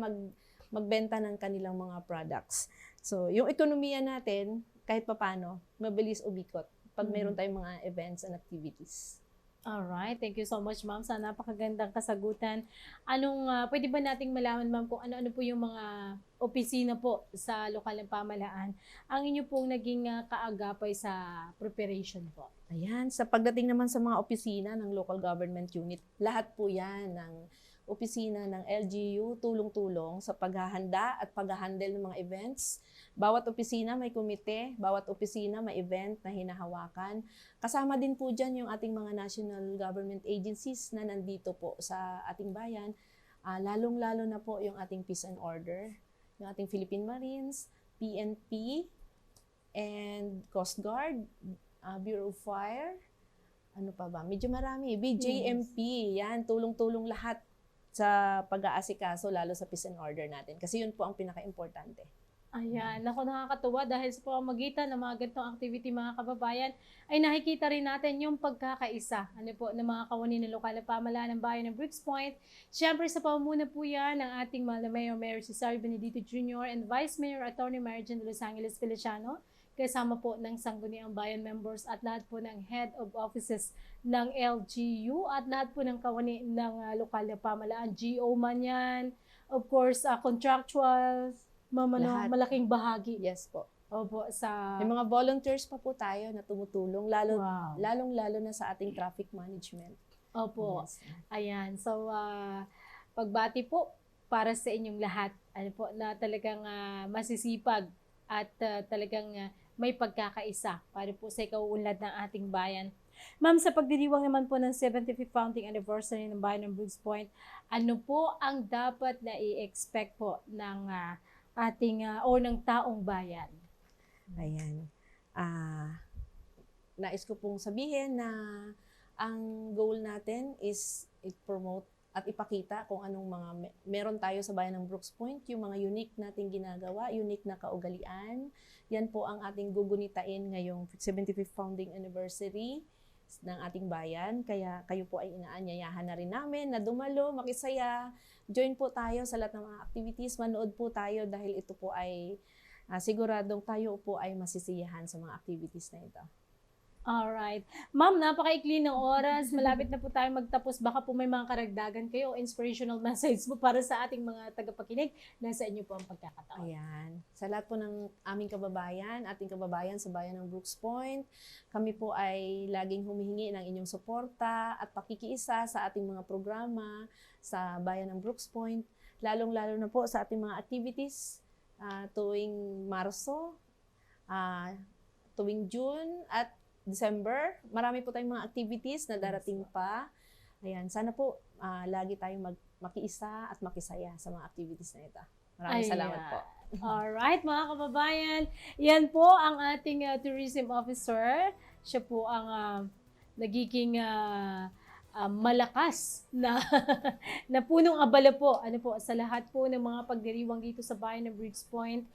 magbenta ng kanilang mga products. So yung ekonomiya natin kahit papaano mabilis umikot pag mayroon tayong mga events and activities. Alright, thank you so much, ma'am, sa napakagandang kasagutan. Pwede ba nating malaman, ma'am, kung ano-ano po yung mga opisina po sa lokal ng pamahalaan ang inyo pong naging kaagapay sa preparation po? Ayan, sa pagdating naman sa mga opisina ng local government unit, lahat po yan ng opisina ng LGU, tulong-tulong sa paghahanda at paghahandle ng mga events. Bawat opisina may komite, bawat opisina may event na hinahawakan. Kasama din po dyan yung ating mga national government agencies na nandito po sa ating bayan. Lalong-lalo na po yung ating Peace and Order, yung ating Philippine Marines, PNP, and Coast Guard, Bureau of Fire, ano pa ba? Medyo marami. BJMP, yan, tulong-tulong lahat sa pag-aasikaso, lalo sa Peace and Order natin. Kasi yun po ang pinaka-importante. Ayan, nakakatuwa dahil sa pamamagitan ng mga ganitong activity, mga kababayan, ay nakikita rin natin yung pagkakaisa ng mga kawani ng lokal na pamahalaan ng bayan ng Briggs Point. Siyempre sa pamumuno po yan ng ating Mayor Cesario Benedito Jr. and Vice Mayor Atty. Marijan de Los Angeles Feliciano, kasama po ng Sangguniang Bayan members at lahat po ng head of offices ng LGU at lahat po ng kawani ng lokal na pamahalaan, GO man yan, of course, contractuals, Lahat. malaking bahagi. Yes po. Opo, May mga volunteers pa po tayo na tumutulong, Wow. lalong-lalo na sa ating traffic management. Opo. Yes. Ayan. So, pagbati po para sa inyong lahat. Na talagang masisipag at talagang may pagkakaisa para po sa ikauunlad ng ating bayan. Ma'am, sa pagdiriwang naman po ng 75th founding anniversary ng Bayan ng Brooks Point, ano po ang dapat na i-expect po ng ating o ng taong bayan? Ayan. Nais ko pong sabihin na ang goal natin is i-promote at ipakita kung anong mga meron tayo sa Bayan ng Brooks Point, yung mga unique nating ginagawa, unique na kaugalian. Yan po ang ating gugunitain ngayong 75th founding anniversary ng ating bayan. Kaya kayo po ay inaanyayahan na rin namin na dumalo, makisaya. Join po tayo sa lahat ng mga activities, manood po tayo dahil ito po ay siguradong tayo po ay masisiyahan sa mga activities na ito. Alright. Ma'am, napakaikli ng oras. Malapit na po tayo magtapos. Baka po may mga karagdagan kayo o inspirational message po para sa ating mga tagapakinig. Nasa inyo po ang pagkakataon. Ayan. Sa lahat po ng aming kababayan, ating kababayan sa Bayan ng Brooks Point, kami po ay laging humihingi ng inyong suporta at pakikiisa sa ating mga programa sa Bayan ng Brooks Point, lalong-lalo na po sa ating mga activities tuwing Marso, tuwing June at December. Marami po tayong mga activities na darating pa. Ayan, sana po lagi tayong makiisa at makisaya sa mga activities na ito. Maraming salamat po. Alright, mga kababayan. Yan po ang ating tourism officer. Siya po ang nagiging malakas na na punong abala po, sa lahat po ng mga pagdiriwang dito sa Bayan ng Brooks Point.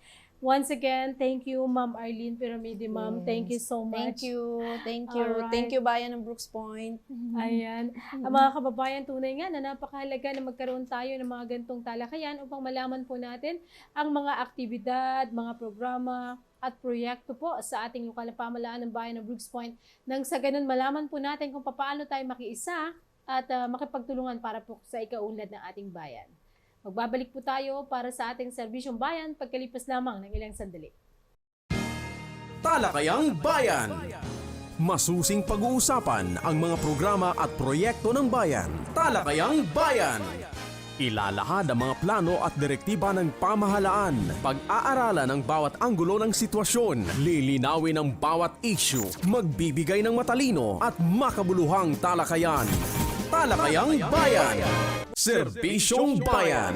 Once again, thank you, Ma'am Arlene Piramide, Ma'am. Thank you so much. Thank you. Alright. Thank you, Bayan ng Brooks Point. Ayan. Ang mga kababayan, tunay nga na napakahalaga na magkaroon tayo ng mga gantong talakayan upang malaman po natin ang mga aktibidad, mga programa, at proyekto po sa ating lokal na pamahalaan ng Bayan ng Brooks Point. Nang sa ganun, malaman po natin kung paano tayo makiisa at makipagtulungan para po sa ikaunlad ng ating bayan. Magbabalik po tayo para sa ating serbisyong bayan pagkalipas lamang ng ilang sandali. Talakayang Bayan. Masusing pag-uusapan ang mga programa at proyekto ng bayan. Talakayang Bayan. Ilalahad ang mga plano at direktiba ng pamahalaan. Pag-aaralan ang bawat anggulo ng sitwasyon. Lilinawin ang bawat issue. Magbibigay ng matalino at makabuluhang talakayan. Talakayang Bayan. Serbisyong Bayan.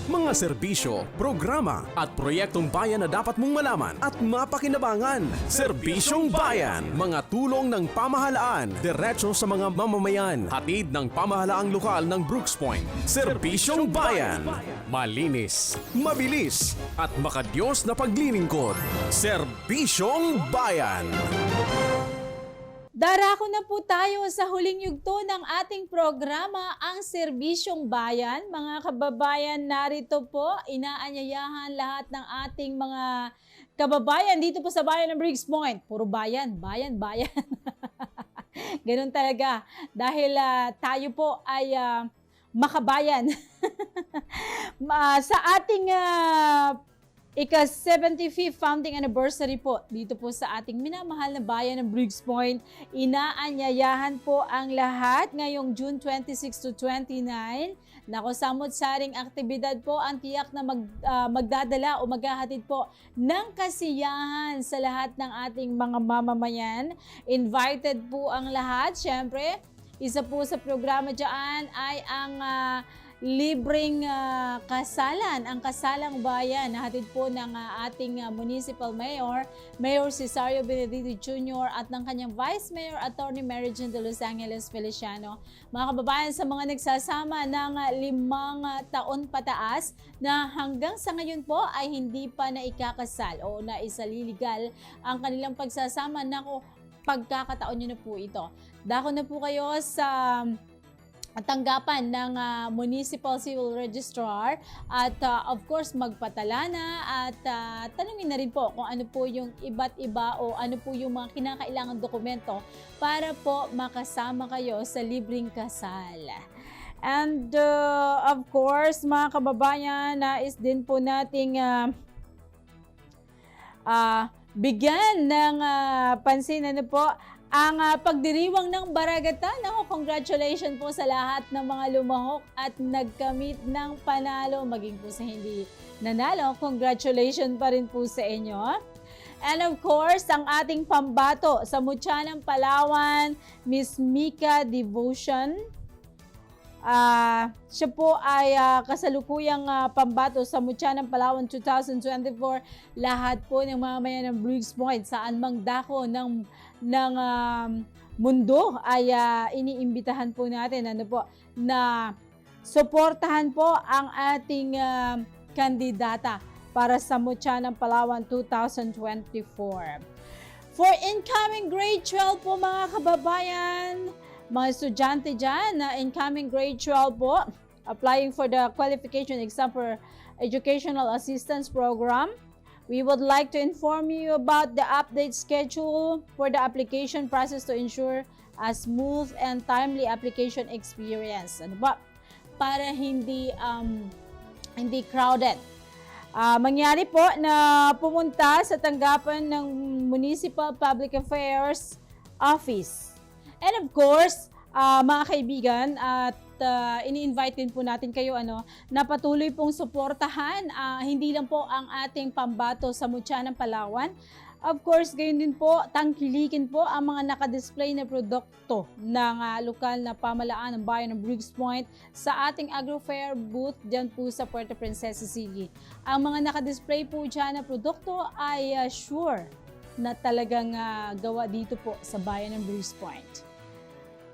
Mga serbisyo, programa at proyektong bayan na dapat mong malaman at mapakinabangan. Serbisyong Bayan. Mga tulong ng pamahalaan, diretso sa mga mamamayan. Hatid ng pamahalaang lokal ng Brooks Point. Serbisyong Bayan. Malinis, mabilis at makadiyos na paglilingkod. Serbisyong Bayan. Darako na po tayo sa huling yugto ng ating programa, ang Serbisyong Bayan. Mga kababayan, narito po, inaanyayahan lahat ng ating mga kababayan dito po sa Bayan ng Brooks Point. Puro bayan, bayan, bayan. Ganun talaga. Dahil tayo po ay makabayan. Sa ating ika-75th founding anniversary po dito po sa ating minamahal na Bayan ng Brooks Point, inaanyayahan po ang lahat ngayong June 26 to 29 na kusamot-saring aktibidad po ang tiyak na magdadala o maghahatid po ng kasiyahan sa lahat ng ating mga mamamayan. Invited po ang lahat. Siyempre, isa po sa programa dyan ay ang libreng kasalan, ang Kasalang Bayan, nahatid po ng ating Municipal Mayor, Mayor Cesario Benedito Jr. at ng kanyang Vice Mayor, Attorney Mary Jean de Los Angeles Feliciano. Mga kababayan, sa mga nagsasama ng 5 taon pataas na hanggang sa ngayon po ay hindi pa naikakasal o naisaliligal ang kanilang pagsasama, nako, pagkakataon nyo na po ito. Dako na po kayo sa tanggapan ng Municipal Civil Registrar at of course magpatala na at tanungin na rin po kung ano po yung iba't iba o ano po yung mga kinakailangang dokumento para po makasama kayo sa libreng kasal. And of course, mga kababayan, nais din po nating bigyan ng pansin po ang pagdiriwang ng Baragatan. Ako, congratulations po sa lahat ng mga lumahok at nagkamit ng panalo. Maging po sa hindi nanalo, congratulations pa rin po sa inyo. And of course, ang ating pambato sa Mutya ng Palawan, Miss Mika Devotion. Siya po ay kasalukuyang pambato sa Mutya ng Palawan 2024. Lahat po ng mamamayan ng Briggs Point saan mang dako ng mundo ay iniimbitahan po natin na suportahan po ang ating kandidata para sa Mutya ng Palawan 2024. For incoming grade 12 po mga kababayan, mga estudyante dyan na incoming grade 12 po, applying for the qualification exam for Educational Assistance Program. We would like to inform you about the update schedule for the application process to ensure a smooth and timely application experience. Ano ba? Para hindi crowded. Mangyari po na pumunta sa tanggapan ng Municipal Public Affairs Office. And of course, mga kaibigan, at ini-invite din po natin kayo na patuloy pong suportahan hindi lang po ang ating pambato sa Mutya ng Palawan. Of course, gayon din po, tangkilikin po ang mga nakadisplay na produkto ng lokal na pamalaan ng bayan ng Briggs Point sa ating Agrofair booth dyan po sa Puerto Princesa City. Ang mga nakadisplay po dyan na produkto ay sure na talagang gawa dito po sa bayan ng Briggs Point.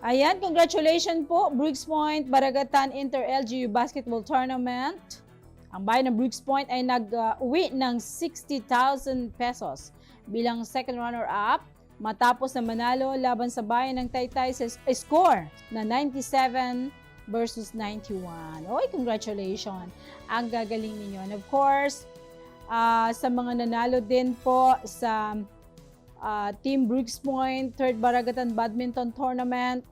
Ayan, congratulations po, Briggs Point Baragatan Inter-LGU Basketball Tournament. Ang bayan ng Briggs Point ay nag-uwi ng 60,000 pesos bilang second runner-up matapos na manalo laban sa bayan ng Taytay sa score na 97 versus 91. Oy, congratulations! Ang gagaling ninyo. And of course, sa mga nanalo din po sa Team Briggs Point Third Baragatan Badminton Tournament,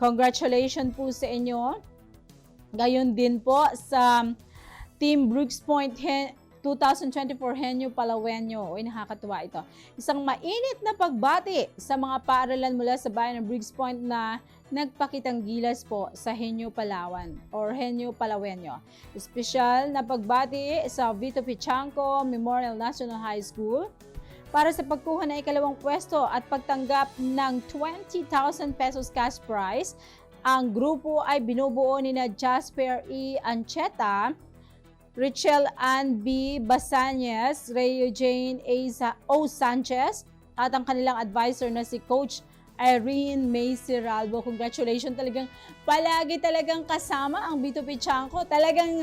congratulations po sa inyo. Gayon din po sa Team Briggs Point 2024 Henyo Palawenyo. Uy, nakakatuwa ito. Isang mainit na pagbati sa mga paaralan mula sa bayan ng Briggs Point na nagpakitang gilas po sa Henyo Palawan or Henyo Palawenyo. Espesyal na pagbati sa Vito Pichanco Memorial National High School para sa pagkuha ng ikalawang pwesto at pagtanggap ng 20,000 pesos cash prize. Ang grupo ay binubuo ni Jasper E. Ancheta, Richel Ann B. Basanyes, Rayo Jane O. Sanchez, at ang kanilang advisor na si Coach Irene May Ciralbo. Congratulations, palagi talagang kasama ang Vito Pichanco. Talagang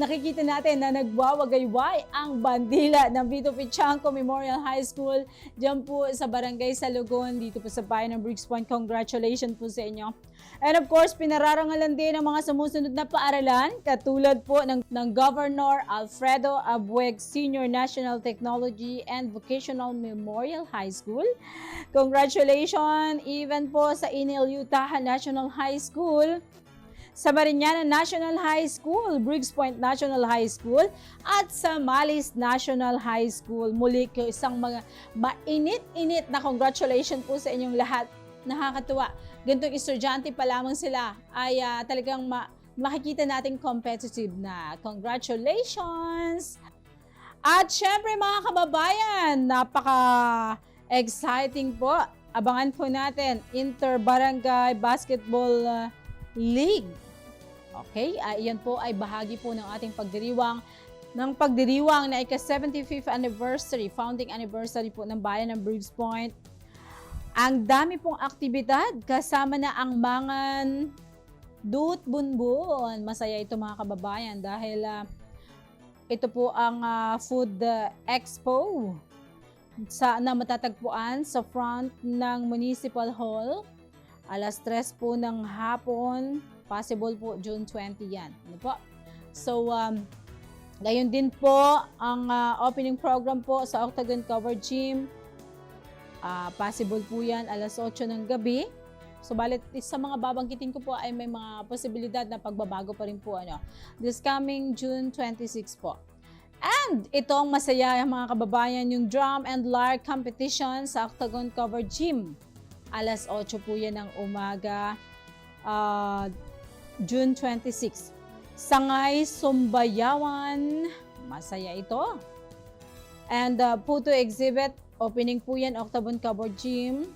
nakikita natin na nagwawagayway ang bandila ng Vito Pichanco Memorial High School dyan po sa Barangay Salugon, dito po sa bayan ng Briggs Point. Congratulations po sa inyo. And of course, pinararangalan din ang mga sumusunod na paaralan, katulad po ng Governor Alfredo Abueg Senior National Technology and Vocational Memorial High School. Congratulations even po sa Inil Utahan National High School, sa Mariñana National High School, Briggs Point National High School, at sa Malis National High School. Muli ko isang mga mainit-init na congratulations po sa inyong lahat. Nakakatuwa. Ganitong estudyante pa lamang sila ay talagang makikita natin competitive na. Congratulations! At syempre mga kababayan, napaka-exciting po. Abangan po natin Inter-Barangay Basketball League. Okay, iyan po ay bahagi po ng ating pagdiriwang na ika-75th anniversary, founding anniversary po ng bayan ng Briggs Point. Ang dami pong aktibidad, kasama na ang Mangan Dut Bunbun. Masaya ito mga kababayan dahil ito po ang food expo na matatagpuan sa front ng Municipal Hall. Alas 3 po ng hapon, possible po June 20 yan. Ano po? So, gayon din po ang opening program po sa Octagon Covered Gym. Possible po yan alas 8 ng gabi. So, balit sa mga babanggitin ko po ay may mga posibilidad na pagbabago pa rin po. This coming June 26 po. And itong masaya mga kababayan, yung drum and lyre competition sa Octagon Covered Gym. Alas 8 po yan ng umaga, June 26. Sangay Sumbayawan, masaya ito. And photo exhibit, opening po yan, Octagon Covered Gym.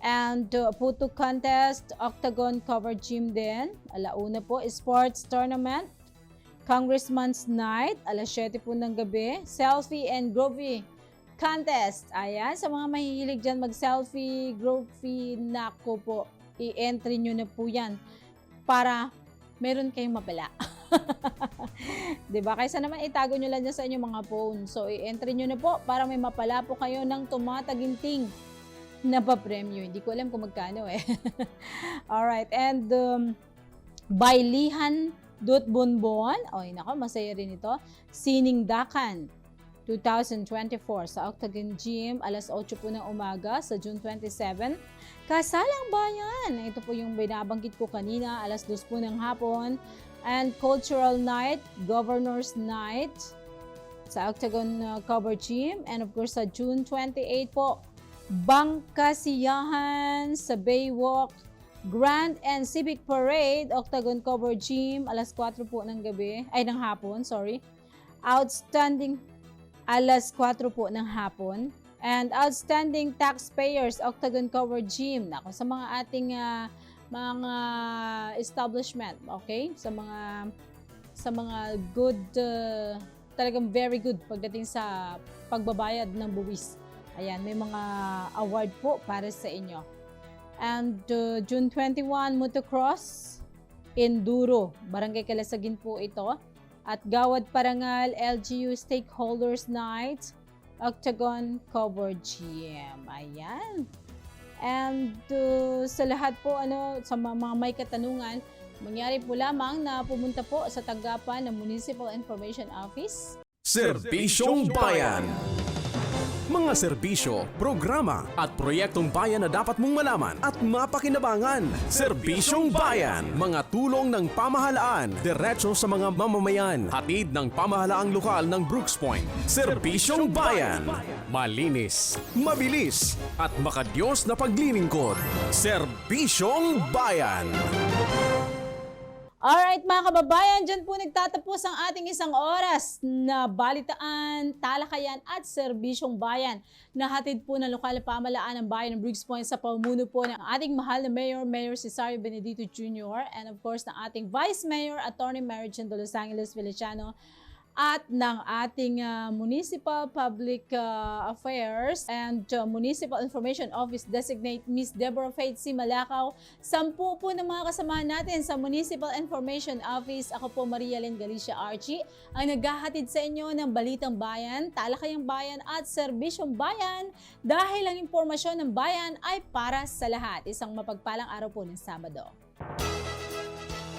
And photo contest, Octagon Covered Gym din. Alauna po, sports tournament, Congressman's Night, alas 7 po ng gabi. Selfie and Groovy contest. Ayan, sa mga mahihilig dyan mag-selfie, groovy, nako po, i-entry nyo na po yan para meron kayong mapala. Diba? Kaysa naman itago nyo lang dyan sa inyong mga phone. So, i-entry nyo na po para may mapala po kayo ng tumataginting na pa-premyo. Hindi ko alam kung magkano eh. Alright, and Bailihan Bonbon. Oy, nako, masaya rin ito. Siningdakan 2024 sa Octagon Gym, alas 8 po ng umaga sa June 27. Kasalang Bayan. Ito po yung binabanggit ko kanina, alas 2 po ng hapon. And Cultural Night, Governor's Night sa Octagon Covered Gym. And of course, sa June 28 po, Bangkasiyahan sa Baywalk, Grand and Civic Parade, Octagon Covered Gym, alas 4 po ng gabi, ay ng hapon, sorry. Outstanding, alas 4 po ng hapon. And Outstanding Taxpayers, Octagon Covered Gym. Nako, sa mga ating mga establishment, okay? Sa mga good, talagang very good pagdating sa pagbabayad ng buwis. Ayan, may mga award po para sa inyo. And June 21, Motocross, Enduro, Barangay Kalasagin po ito. At Gawad Parangal, LGU Stakeholders Night, Octagon Covered Gym. Ayan. And sa lahat po, sa mga may katanungan, mangyari po lamang na pumunta po sa tanggapan ng Municipal Information Office. Serbisyong Bayan. Mga serbisyo, programa at proyektong bayan na dapat mong malaman at mapakinabangan. Serbisyong Bayan. Mga tulong ng pamahalaan, diretso sa mga mamamayan. Hatid ng pamahalaang lokal ng Brooks Point. Serbisyong Bayan. Malinis, mabilis at makadiyos na paglilingkod. Serbisyong Bayan. Alright mga kababayan, dyan po nagtatapos ang ating isang oras na balitaan, talakayan at serbisyong bayan. Nahatid po ng lokal na pamahalaan ng bayan ng Brooks Point sa pamumuno po ng ating mahal na Mayor Cesario Benedito Jr. and of course ng ating Vice Mayor, Attorney Mary Jane de Los Angeles Feliciano at ng ating Municipal Public Affairs and Municipal Information Office Designate Ms. Deborah Faith C. Malacao. 10 po ng mga kasamahan natin sa Municipal Information Office. Ako po Maria Len Galicia Archie, ang naghahatid sa inyo ng Balitang Bayan, Talakayang Bayan at Serbisyong Bayan dahil ang impormasyon ng bayan ay para sa lahat. Isang mapagpalang araw po ng Sabado.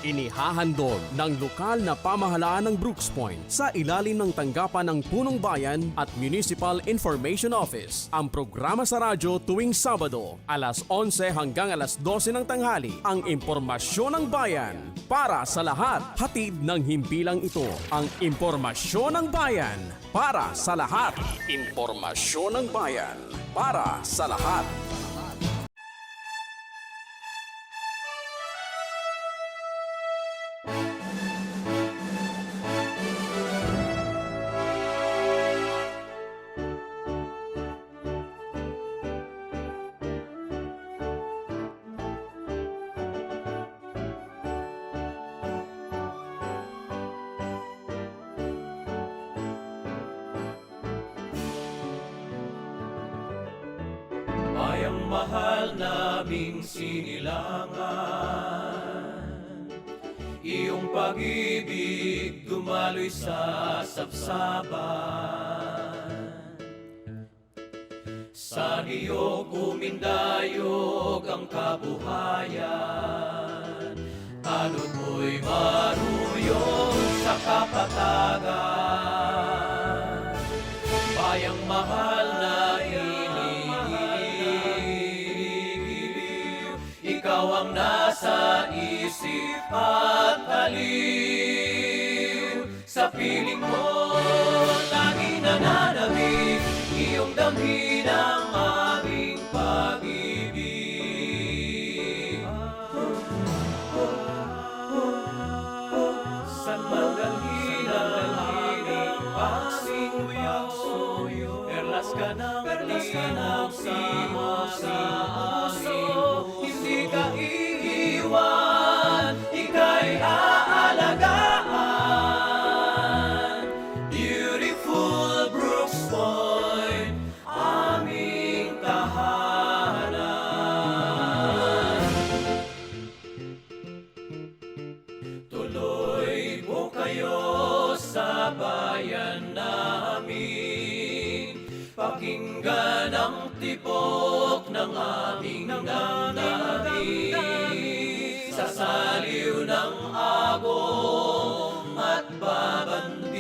Inihahandog ng lokal na pamahalaan ng Brooks Point sa ilalim ng tanggapan ng Punong Bayan at Municipal Information Office. Ang programa sa radyo tuwing Sabado, alas 11 hanggang alas 12 ng tanghali. Ang impormasyon ng bayan para sa lahat. Hatid ng himpilang ito. Ang impormasyon ng bayan para sa lahat. Impormasyon ng bayan para sa lahat. Bayang mahal naming sinilangan, iyong pag-ibig dumaloy sa sabsaban. Sa niyog umindayog ang kabuhayan, tanod mo'y maruyong sa kapatagan. Bayang mahal na ikaw ang nasa isip at aliw. Sa piling mo, lagi nananabik, iyong damhin ang aming pag-ibig. ka ng timog sa amin. Hindi ka iiwan, ika'y aalagaan. Beautiful Brooks Point, aming tahanan. Tuloy po kayo sa bayan namin, pakinggan ang tibok ng aming damdamin. Sa saliw ng agong at babandil,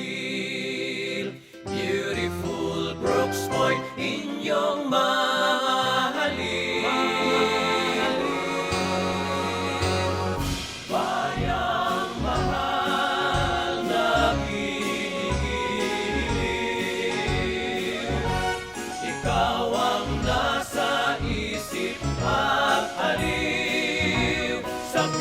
beautiful Brooks Point, inyong mahalin. Bayang mahal na giliw, ikaw ang nasa isip at aliw. Sa